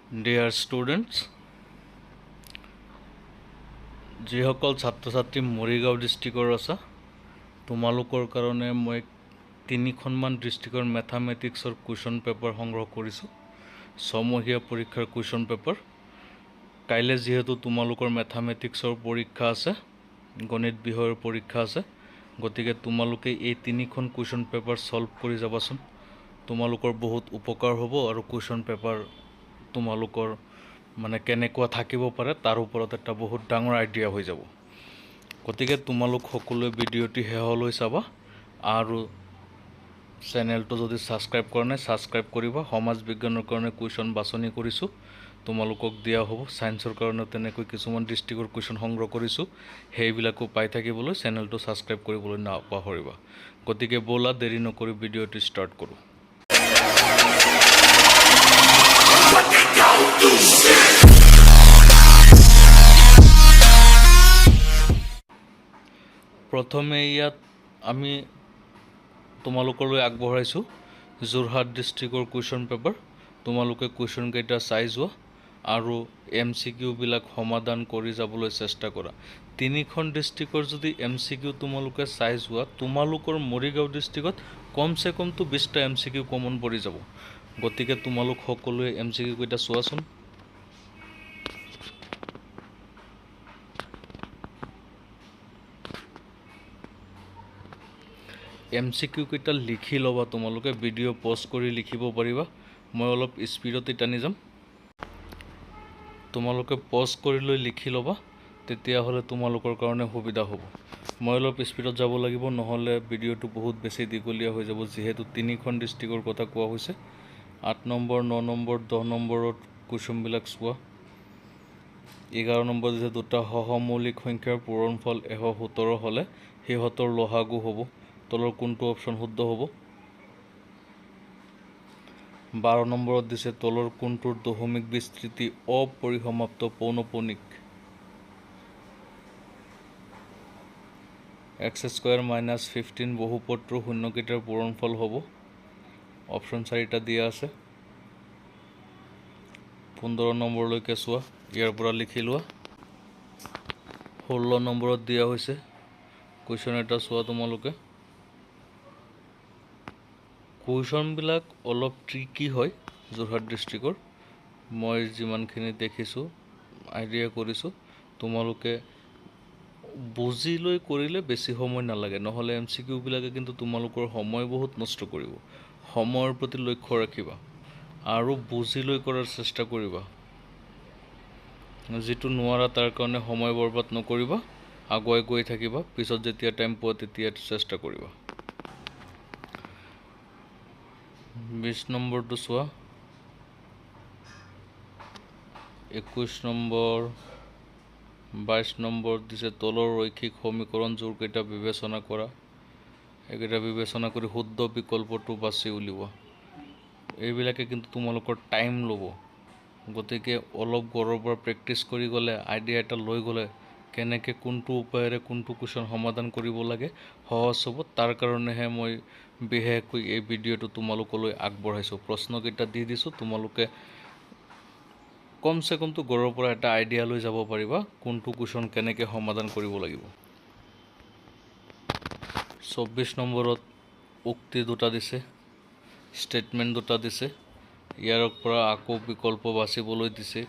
Dear students, যিসকল ছাত্ৰ ছাত্ৰী মৰিগাঁও ডিষ্ট্ৰিক্টৰ আছা তোমালোকৰ কাৰণে মই তিনিখনমান ডিষ্ট্ৰিক্টৰ মেথামেটিক্সৰ কুৱেশ্যন পেপাৰ সংগ্ৰহ কৰিছোঁ ছমহীয়া পৰীক্ষাৰ কুৱেশ্যন পেপাৰ কাইলৈ যিহেতু তোমালোকৰ মেথামেটিক্সৰ পৰীক্ষা আছে গণিত বিষয়ৰ পৰীক্ষা আছে গতিকে তোমালোকে এই তিনিখন কুৱেশ্যন পেপাৰ সলভ কৰি যাবাচোন তোমালোকৰ বহুত উপকাৰ হ'ব আৰু কুৱেশ্যন পেপাৰ তোমালোকৰ মানে কেনেকুৱা থাকিব পাৰে তাৰ ওপৰত এটা বহুত ডাঙৰ আইডিয়া হৈ যাব গতিকে তোমালোক সকলোৱে ভিডিঅ'টি শেষলৈ চাবা আৰু চেনেলটো যদি সাবস্ক্ৰাইব কৰা নাই সাবস্ক্ৰাইব কৰিবা সমাজ বিজ্ঞানৰ কাৰণে কুৱেশ্যন বাছনি কৰিছোঁ তোমালোকক দিয়া হ'ব সায়েন্সৰ কাৰণে তেনেকৈ কিছুমান ডিষ্ট্ৰিক্টৰ কুৱেশ্যন সংগ্ৰহ কৰিছোঁ সেইবিলাকো পাই থাকিবলৈ চেনেলটো সাবস্ক্ৰাইব কৰিবলৈ নাপাহৰিবা গতিকে বলা দেৰি নকৰি ভিডিঅ'টি ষ্টাৰ্ট কৰোঁ প্ৰথমে ইয়াত আমি তোমালোকলৈ আগবঢ়াইছোঁ যোৰহাট ডিষ্ট্ৰিক্টৰ কুৱেশ্যন পেপাৰ তোমালোকে কুৱেশ্যন কেইটা চাই যোৱা আৰু MCQ বিলাক সমাধান কৰি যাবলৈ চেষ্টা কৰা তিনিখন ডিষ্ট্ৰিক্টৰ যদি MCQ তোমালোকে চাই যোৱা তোমালোকৰ মৰিগাঁও ডিষ্ট্ৰিক্টত কমসে কমটো 20টা MCQ কমন পৰি যাব গতিকে তোমালোক সকলোৱে MCQ কেইটা চোৱাচোন MCQ কেইটা লিখি লবা তোমালোকে ভিডিও পজ কৰি লিখিব পাৰিবা মই অলপ স্পিডতে টানি যাম তোমালোকে পজ কৰি লৈ লিখি লবা তেতিয়া হলে তোমালোকৰ কাৰণে সুবিধা হ'ব মই অলপ স্পিডত যাব লাগিব নহলে ভিডিওটো বহুত বেছি দীঘলীয়া হৈ যাব যেহেতু তিনিখন ডিষ্ট্ৰিক্টৰ কথা কোৱা হৈছে 8 নম্বৰ 9 নম্বৰ 10 নম্বৰৰ কুৱেশ্যন বিলাক চোৱা 11 নম্বৰ যে দুটা সহমৌলিক সংখ্যাৰ পূৰণফল 117 হলে হিহতৰ লসাগু হ'ব তলৰ কোনটো অপচন শুদ্ধ হ'ব 12 নম্বৰত দিছে তলৰ কোনটোৰ দশমিক বিস্তৃতি অপৰিসমাপ্ত পৌনঃপুনিক x² - 15 বহুপদটোৰ শূন্যকেইটাৰ পূৰণফল হ'ব অপচন 4টা দিয়া আছে 15 নম্বৰলৈকে চোৱা ইয়াৰ পৰা লিখি লোৱা 16 নম্বৰত দিয়া হৈছে কুৱেশ্যন এটা চোৱা তোমালোকে কুৱেশ্যন বিলাক অলপ ট্ৰিকি হয় যোৰহাট ডিষ্ট্ৰিক্টৰ মই যিমানখিনি দেখিছোঁ আইডিয়া কৰিছোঁ তোমালোকে বুজি লৈ কৰিলে বেছি সময় নালাগে নহলে MCQ বিলাকে কিন্তু তোমালোকৰ সময় বহুত নষ্ট কৰিব সময়ৰ প্ৰতি লক্ষ্য ৰাখিবা আৰু বুজি লৈ কৰাৰ চেষ্টা কৰিবা যেটো নোৱাৰা তাৰ কাৰণে সময় বৰবাদ নকৰিবা আগুৱাই গৈ থাকিবা পিছত যেতিয়া টাইম পোৱা তেতিয়া চেষ্টা কৰিবা 20 নম্বৰটো চোৱা 21 নম্বৰ 22 নম্বৰ দিছে তলৰ ৰৈখিক সমীকৰণ জোৰকেইটা বিবেচনা কৰা একেটা বিবেচনা কৰি শুদ্ধ বিকল্পটো বাছি উলিওৱা এইবিলাকে কিন্তু তোমালোকৰ টাইম ল'ব গতিকে অলপ গৰৰ পৰা প্ৰেক্টিছ কৰি গলে আইডিয়া এটা লৈ গলে কেনেকৈ কোনটো উপায়েৰে কোনটো কুৱেশ্যন সমাধান কৰিব লাগে সহজ হ'ব তাৰ কাৰণেহে মই বিশেষকৈ এই ভিডিওটো তোমালোকলৈ আগবঢ়াইছো প্ৰশ্নকেইটা দি দিছো তোমালোকে কমসে কমটো গৰৰ পৰা এটা আইডিয়া লৈ যাব পাৰিবা কোনটো কুৱেশ্যন কেনেকৈ সমাধান কৰিব লাগিব 24 নম্বৰত উক্তি দুটা দিছে স্টেটমেন্ট দুটা দিছে ইয়াৰ পৰা আকৌ বিকল্প বাছিবলৈ দিছে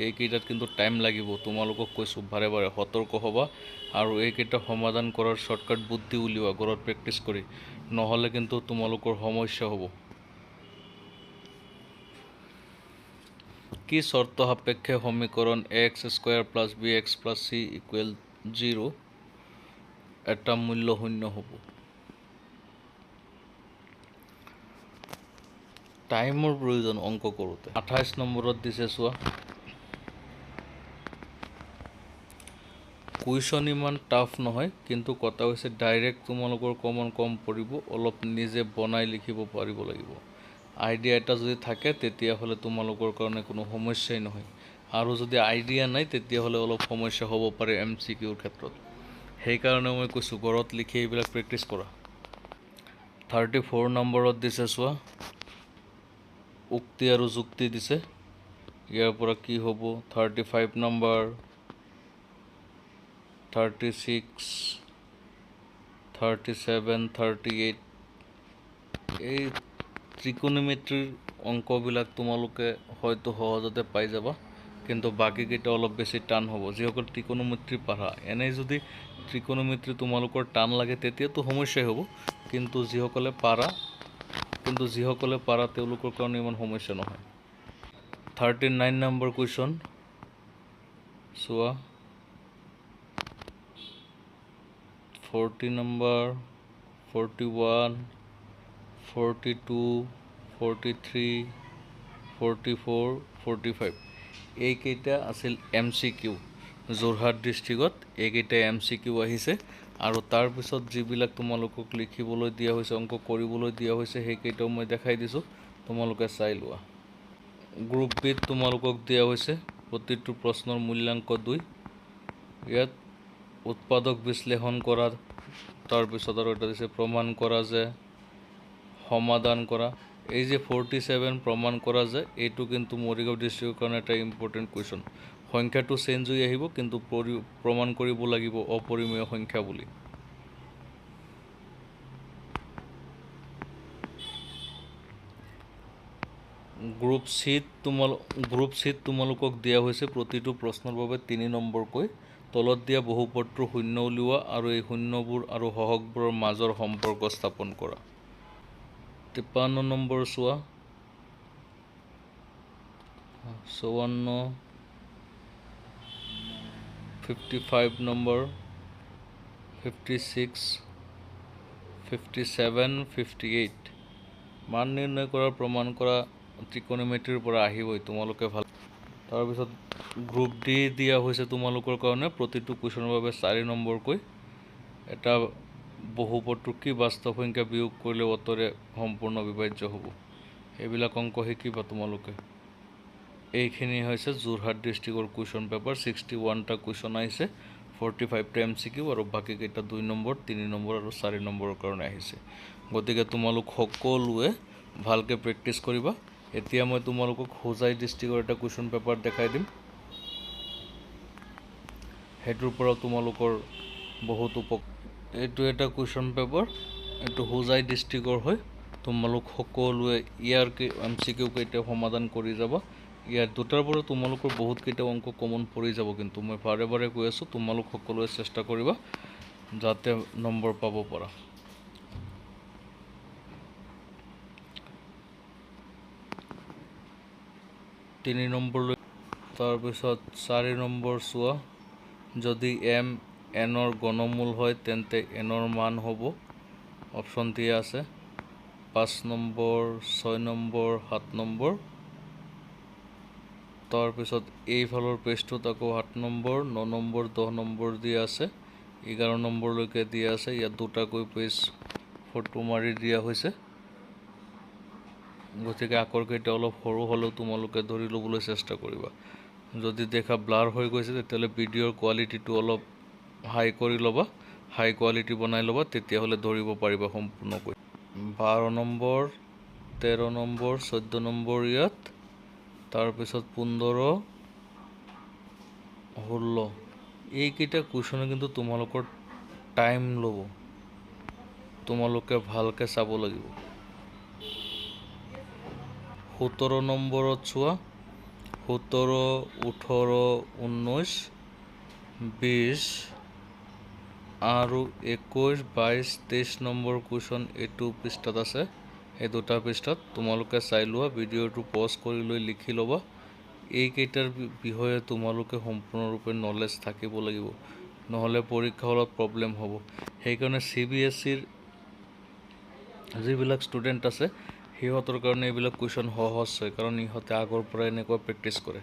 এইকেইটাত কিন্তু টাইম লাগিব তোমালোকক কৈছো বাৰে বাৰে সতৰ্ক হ'বা আৰু এইকেইটা সমাধান কৰাৰ শৰ্টকাট বুদ্ধি উলিওৱা ঘৰত প্ৰেক্টিছ কৰি নহলে কিন্তু তোমালোকৰ সমস্যা হ'ব কি শর্ত সাপেক্ষে সমীকরণ x² + bx + c = 0 এটা মূল্য শূন্য হ'ব টাইমৰ প্ৰয়োজন অংক কৰোতে 28 নম্বৰত দিছে চোৱা কুৱেশ্যন ইমান টাফ নহয় কিন্তু কথা হৈছে ডাইৰেক্ট তোমালোকৰ কম পৰিব অলপ নিজে বনাই লিখিব পাৰিব লাগিব আইডিয়া এটা যদি থাকে তেতিয়া হলে তোমালোকৰ কাৰণে কোনো সমস্যাই নহয় আৰু যদি আইডিয়া নাই তেতিয়া হলে অলপ সমস্যা হ'ব পাৰে MCQ ৰ ক্ষেত্ৰত সেই কাৰণে মই কৈছো ঘৰত লিখি এইবিলাক প্ৰেক্টিছ কৰা 34 নম্বৰত দিছে চোৱা উক্তি আৰু যুক্তি দিছে ইয়াৰ পৰা কি হ'ব 35 নম্বৰ 36 37 38 এই ত্ৰিকোণমিতিৰ অংকবিলাক তোমালোকে হয়তো সহজতে পাই যাবা, কিন্তু বাকীকেইটা অলপ বেছি টান হ'ব। যিসকল ত্ৰিকোণমিতি পাৰা, এনেই যদি ত্ৰিকোণমিতি তোমালোকৰ টান লাগে তেতিয়াতো সমস্যাই হ'ব, কিন্তু যিসকলে পাৰা তেওঁলোকৰ কাৰণে ইমান সমস্যা নহয়। 39 নম্বৰ কুৱেশ্যন চোৱা, 40 নম্বৰ 41 42 43 44 45 এইকেইটা আছিল MCQ। যোৰহাট ডিষ্ট্ৰিক্টত এইকেইটা MCQ আহিছে, আৰু তাৰপিছত যিবিলাক তোমালোকক লিখিবলৈ দিয়া হৈছে, অংক কৰিবলৈ দিয়া হৈছে, সেইকেইটাও মই দেখাই দিছোঁ, তোমালোকে চাই লোৱা। গ্ৰুপ বিত তোমালোকক দিয়া হৈছে প্ৰতিটো প্ৰশ্নৰ মূল্যাংক 2। ইয়াত উৎপাদক বিশ্লেষণ কৰা, তাৰপিছত আৰু এটা দিছে প্ৰমাণ কৰা যে, সমাধান কৰা। এই যে 47 প্ৰমাণ কৰা যে, এইটো কিন্তু মৰিগাঁও ডিষ্ট্ৰিক্টৰ কাৰণে এটা ইম্পৰ্টেণ্ট কুৱেশ্যন। সংখ্যাটো চেঞ্জ হৈ আহিব, কিন্তু প্ৰমাণ কৰিব লাগিব অপৰিমেয় সংখ্যা বুলি। গ্ৰুপ চিত তোমালোকক দিয়া হৈছে প্ৰতিটো প্ৰশ্নৰ বাবে 3 নম্বৰকৈ। তলত দিয়া বহুপদটোৰ শূন্য উলিওৱা আৰু এই শূন্যবোৰ আৰু সহগবোৰৰ মাজৰ সম্পৰ্ক স্থাপন কৰা। 53 নম্বৰ চোৱা, 54 55 নম্বৰ 56 57 58 মান নিৰ্ণয় কৰাৰ প্ৰমাণ কৰা ত্ৰিকোণমিতিৰ পৰা আহিবই, তোমালোকে ভাল। তাৰপিছত গ্ৰুপ ডি দিয়া হৈছে তোমালোকৰ কাৰণে প্ৰতিটো কুৱেশ্যনৰ বাবে 4 নম্বৰকৈ। এটা বহুপদটোৰ কি বাস্তৱ সংখ্যা বিয়োগ কৰিলে অতৰে সম্পূৰ্ণ বিভাজ্য হ'ব, এইবিলাক অংক শিকিবা তোমালোকে। এইখিনি হৈছে যোৰহাট ডিষ্ট্ৰিক্টৰ কুৱেশ্যন পেপাৰ। 61টা কুৱেশ্যন আহিছে, 45টা MCQ, আৰু বাকীকেইটা 2 নম্বৰ 3 নম্বৰ আৰু 4 নম্বৰৰ কাৰণে আহিছে। গতিকে তোমালোক সকলোৱে ভালকৈ প্ৰেক্টিছ কৰিবা। এতিয়া মই তোমালোকক হোজাই ডিষ্ট্ৰিক্টৰ এটা কুৱেশ্যন পেপাৰ দেখাই দিম, সেইটোৰ পৰা তোমালোকৰ বহুত এইটো এটা কুৱেশ্যন পেপাৰ, এইটো হোজাই ডিষ্ট্ৰিক্টৰ হয়। তোমালোক সকলোৱে ইয়াৰ MCQ কেইটা সমাধান কৰি যাবা। ইয়াৰ দুটাৰ পৰা তোমালোকৰ বহুতকেইটা অংক কমন পৰি যাব, কিন্তু মই বাৰে বাৰে কৈ আছোঁ তোমালোক সকলোৱে চেষ্টা কৰিবা যাতে নম্বৰ পাব পাৰা। তিনি নম্বৰলৈ, তাৰপিছত 4 নম্বৰ চোৱা, যদি m nৰ ঘনমূল হয় তেন্তে nৰ মান হ'ব, অপশ্যন দিয়া আছে 5 নম্বৰ 6 নম্বৰ 7 নম্বৰ। তাৰপিছত এইফালৰ পেজটোত আকৌ 8 নম্বৰ 9 নম্বৰ 10 নম্বৰ দিয়া আছে, 11 নম্বৰলৈকে দিয়া আছে। ইয়াত দুটাকৈ পেজ ফটো মাৰি দিয়া হৈছে, গতিকে আখৰকেইটা অলপ সৰু হ'লেও তোমালোকে ধৰি ল'বলৈ চেষ্টা কৰিবা। যদি দেখা ব্লাৰ হৈ গৈছে তেতিয়াহ'লে ভিডিঅ'ৰ কোৱালিটিটো অলপ হাই কৰি ল'বা, হাই কোৱালিটি বনাই ল'বা, তেতিয়াহ'লে ধৰিব পাৰিবা সম্পূৰ্ণকৈ। 12 নম্বৰ 13 নম্বৰ 14 নম্বৰ ইয়াত, তাৰপিছত 15 16 এইকেইটা কুৱেশ্যনে কিন্তু তোমালোকৰ টাইম ল'ব, তোমালোকে ভালকৈ চাব লাগিব। 17 নম্বৰত চোৱা, 17 18 19 20 আৰু 21 22 23 নম্বৰ কুৱেশ্যন এইটো পৃষ্ঠাত আছে। এই দুটা পৃষ্ঠাত তোমালোকে চাই লোৱা, ভিডিঅ'টো পজ কৰি লৈ লিখি ল'বা। এইকেইটাৰ বিষয়ে তোমালোকে সম্পূৰ্ণৰূপে নলেজ থাকিব লাগিব, নহ'লে পৰীক্ষা হলত প্ৰব্লেম হ'ব। সেইকাৰণে CBSEৰ যিবিলাক ষ্টুডেণ্ট আছে সিহঁতৰ কাৰণে এইবিলাক কুৱেশ্যন সহজ হয়, কাৰণ ইহঁতে আগৰ পৰা এনেকুৱা প্ৰেক্টিছ কৰে।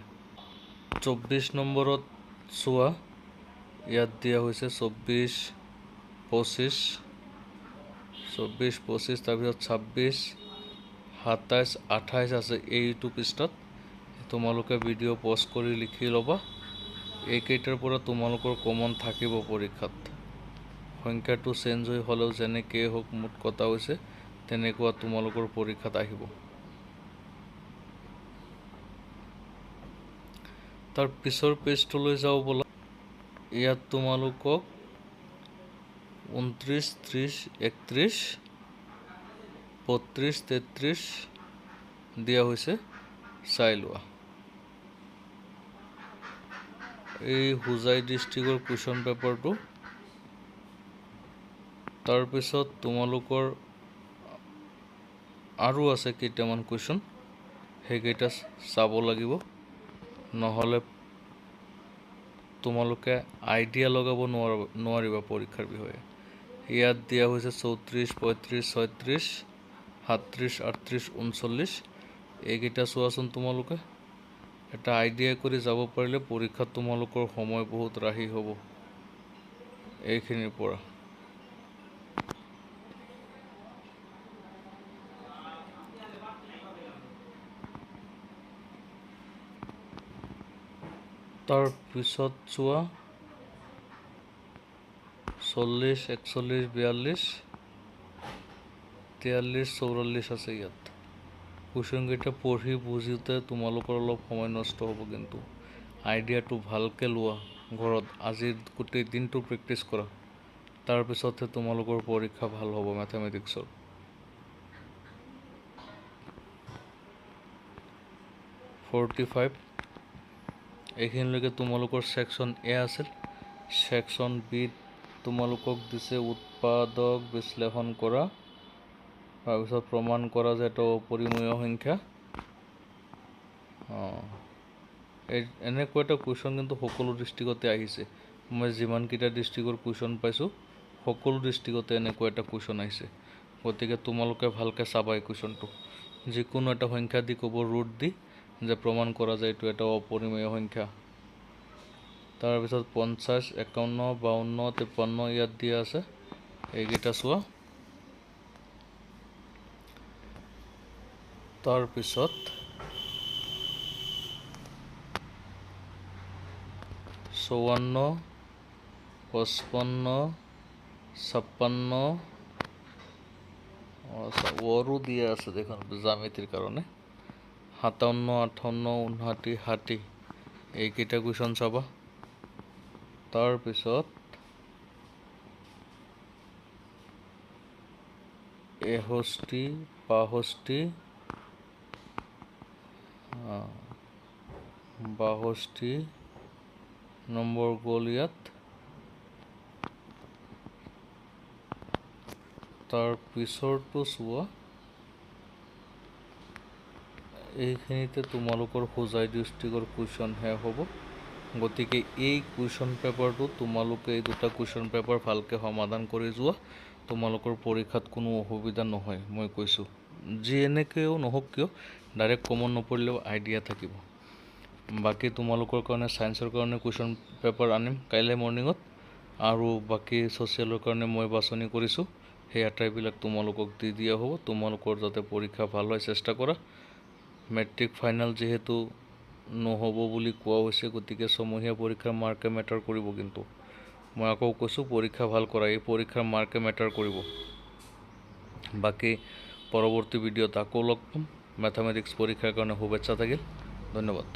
24 নম্বৰত চোৱা, ইয়াত দিয়া হৈছে 24 25 তাৰপিছত 26 27 28 আছে এইটো পৃষ্ঠাত। তোমালোকে ভিডিঅ' পজ কৰি লিখি ল'বা। এইকেইটাৰ পৰা তোমালোকৰ কমন থাকিব পৰীক্ষাত। সংখ্যাটো চেঞ্জ হৈ হ'লেও যেনেকৈ হওক মুঠ কথা হৈছে তেনেকুৱা তোমালোকৰ পৰীক্ষাত আহিব। তাৰ পিছৰ পেজটোলৈ যাওঁ ব'লা। ইয়াত তোমালোকক 29, 30, 31, 32, 33 দিয়া হৈছে, চাই লোৱা। এই হোজাই ডিষ্ট্ৰিক্টৰ কুৱেশ্যন পেপাৰটো। তাৰপিছত তোমালোকৰ আৰু আছে কেইটামান কুৱেশ্যন, সেইকেইটা চাব লাগিব, নহ'লে তোমালোকে আইডিয়া লগাব নোৱাৰিবা পৰীক্ষাৰ বিষয়ে। ইয়াত দিয়া হৈছে 34, 35, 36, 37, 38, 39। এইকেইটা চোৱাচোন তোমালোকে। এটা আইডিয়া কৰি যাব পাৰিলে পৰীক্ষাত তোমালোকৰ সময় বহুত ৰাহি হ'ব এইখিনিৰ পৰা। তাৰপিছত চোৱা 40, 41, 42, 43, 44 আছে ইয়াত। কুৱেশ্যনকেইটা পঢ়ি বুজিতে তোমালোকৰ অলপ সময় নষ্ট হ'ব, কিন্তু আইডিয়াটো ভালকৈ লোৱা ঘৰত। আজিৰ গোটেই দিনটো প্ৰেক্টিছ কৰা, তাৰপিছতহে তোমালোকৰ পৰীক্ষা ভাল হ'ব মেথামেটিক্সৰ। 45 এইখিনিলৈকে তোমালোকৰ ছেকশ্যন এ আছিল। ছেকশ্যন বিত তোমালোকক দিছে উৎপাদক বিশ্লেষণ কৰা, তাৰপিছত প্ৰমাণ কৰা যে এটা অপৰিমেয় সংখ্যা। এনেকুৱা এটা কুৱেশ্যন কিন্তু সকলো ডিষ্ট্ৰিক্টতে আহিছে। মই যিমানকেইটা ডিষ্ট্ৰিক্টৰ কুৱেশ্যন পাইছোঁ, সকলো ডিষ্ট্ৰিক্টতে এনেকুৱা এটা কুৱেশ্যন আহিছে। গতিকে তোমালোকে ভালকৈ চাবা এই কুৱেশ্যনটো। যিকোনো এটা সংখ্যা দি ক'ব, ৰুট দি, যে প্ৰমাণ কৰা যায় এইটো এটা অপৰিমেয় সংখ্যা। তাৰপিছত 50, 51, 52, 53 ইয়াত দিয়া আছে, এইকেইটা চোৱা। তাৰপিছত 54, 55, 56 ওৰো দিয়া আছে দেখোন জ্যামিতিৰ কাৰণে। 57, 58, 59, 60 এইকেইটা কুৱেশ্যন চাবা। তাৰপিছত 61, 62, 62 নম্বৰ গ'ল ইয়াত। তাৰ পিছৰটো চোৱা। এইখিনিতে তোমালোকৰ হোজাই ডিষ্ট্ৰিক্টৰ কুৱেশ্যন শেষ হ'ব। গতিকে এই কুৱেশ্যন পেপাৰটো তোমালোকে এই দুটা কুৱেশ্যন পেপাৰ ভালকৈ সমাধান কৰি যোৱা, তোমালোকৰ পৰীক্ষাত কোনো অসুবিধা নহয়। মই কৈছোঁ, যি এনেকৈও নহওক কিয় ডাইৰেক্ট কমন নপৰিলেও আইডিয়া থাকিব। বাকী তোমালোকৰ কাৰণে ছায়েন্সৰ কাৰণে কুৱেশ্যন পেপাৰ আনিম কাইলৈ মৰ্ণিঙত, আৰু বাকী ছ'চিয়েলৰ কাৰণে মই বাছনি কৰিছোঁ, সেই আটাইবিলাক তোমালোকক দি দিয়া হ'ব। তোমালোকৰ যাতে পৰীক্ষা ভাল হয় চেষ্টা কৰা। মেট্ৰিক ফাইনেল যিহেতু নহ'ব বুলি কোৱা হৈছে, গতিকে ছমহীয়া পৰীক্ষাৰ মাৰ্কে মেটাৰ কৰিব। কিন্তু মই আকৌ কৈছোঁ, পৰীক্ষা ভাল কৰা, এই পৰীক্ষাৰ মাৰ্কে মেটাৰ কৰিব। বাকী পৰৱৰ্তী ভিডিঅ'ত আকৌ লগ পাম। মেথামেটিক্স পৰীক্ষাৰ কাৰণে শুভেচ্ছা থাকিল। ধন্যবাদ।